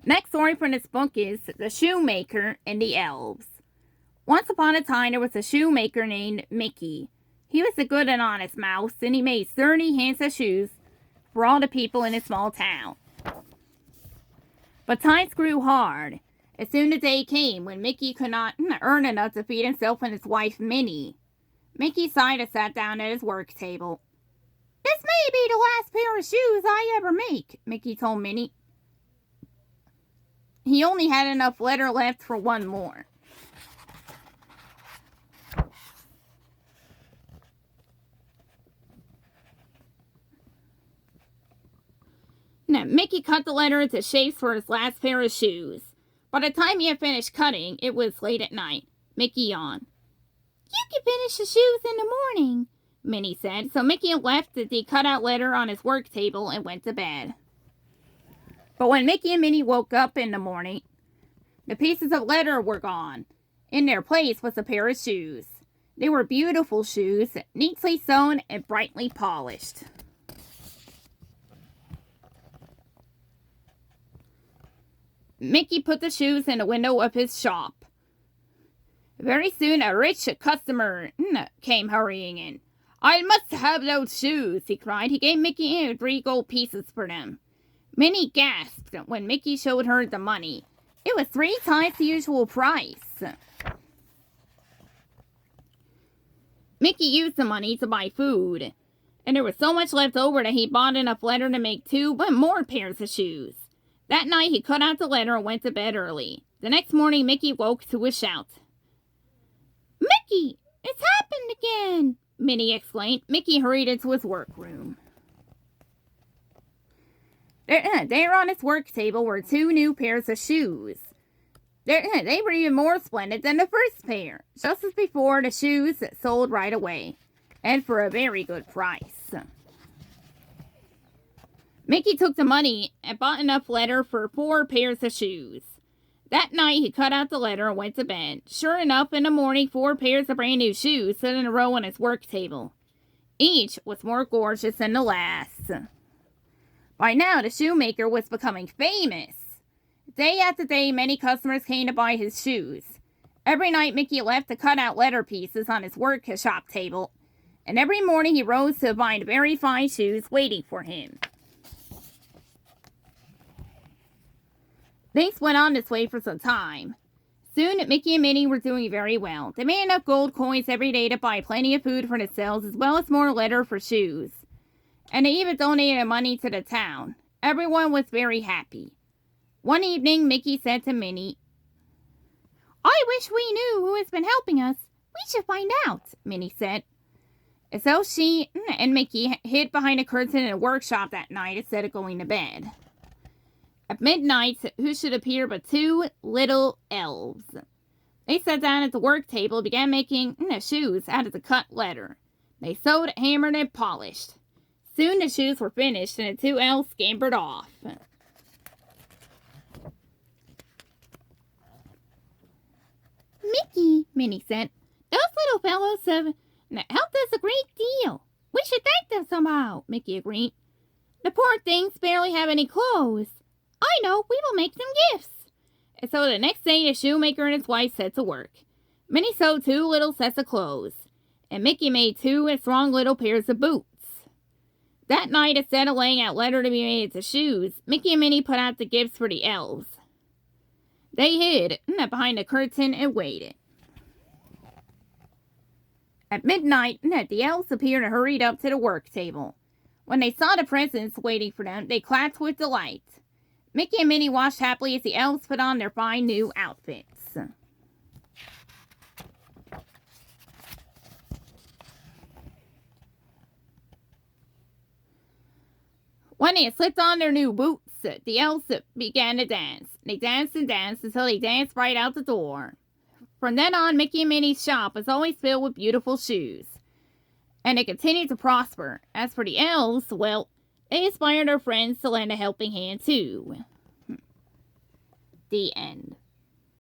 Next story from this book is The Shoemaker and the Elves. Once upon a time, there was a shoemaker named Mickey. He was a good and honest mouse, and he made sturdy, handsome shoes for all the people in his small town. But times grew hard. As soon as the day came when Mickey could not earn enough to feed himself and his wife, Minnie. Mickey sighed and sat down at his work table. "This may be the last pair of shoes I ever make," Mickey told Minnie. He only had enough leather left for one more. Now, Mickey cut the leather into shapes for his last pair of shoes. By the time he had finished cutting, it was late at night. Mickey yawned. "You can finish the shoes in the morning," Minnie said. So Mickey left the cut-out leather on his work table and went to bed. But when Mickey and Minnie woke up in the morning, the pieces of leather were gone. In their place was a pair of shoes. They were beautiful shoes, neatly sewn and brightly polished. Mickey put the shoes in the window of his shop. Very soon a rich customer came hurrying in. "I must have those shoes," he cried. He gave Mickey 3 gold pieces for them. Minnie gasped when Mickey showed her the money. It was 3 times the usual price. Mickey used the money to buy food, and there was so much left over that he bought enough leather to make 2 more pairs of shoes. That night he cut out the leather and went to bed early. The next morning Mickey woke to a shout. "Mickey, it's happened again!" Minnie exclaimed. Mickey hurried into his workroom. There on his work table were 2 new pairs of shoes. They were even more splendid than the first pair. Just as before, the shoes sold right away, and for a very good price. Mickey took the money and bought enough leather for 4 pairs of shoes. That night, he cut out the leather and went to bed. Sure enough, in the morning, 4 pairs of brand new shoes stood in a row on his work table. Each was more gorgeous than the last. By now, the shoemaker was becoming famous. Day after day, many customers came to buy his shoes. Every night, Mickey left the cut-out leather pieces on his workshop table, and every morning he rose to find very fine shoes waiting for him. Things went on this way for some time. Soon, Mickey and Minnie were doing very well. They made enough gold coins every day to buy plenty of food for themselves, as well as more leather for shoes. And they even donated money to the town. Everyone was very happy. One evening, Mickey said to Minnie, "I wish we knew who has been helping us. We should find out," Minnie said. And so she and Mickey hid behind a curtain in a workshop that night instead of going to bed. At midnight, who should appear but 2 little elves. They sat down at the work table and began making shoes out of the cut leather. They sewed, hammered, and polished. Soon the shoes were finished and the 2 elves scampered off. "Mickey," Minnie said, "those little fellows have helped us a great deal. We should thank them somehow," Mickey agreed. "The poor things barely have any clothes. I know, we will make them gifts." And so the next day the shoemaker and his wife set to work. Minnie sewed 2 little sets of clothes, and Mickey made 2 strong little pairs of boots. That night, instead of laying out leather to be made into shoes, Mickey and Minnie put out the gifts for the elves. They hid behind a curtain and waited. At midnight, the elves appeared and hurried up to the work table. When they saw the presents waiting for them, they clapped with delight. Mickey and Minnie watched happily as the elves put on their fine new outfits. When they had slipped on their new boots, the elves began to dance. They danced and danced until they danced right out the door. From then on, Mickey and Minnie's shop was always filled with beautiful shoes, and it continued to prosper. As for the elves, well, they inspired their friends to lend a helping hand too. The end.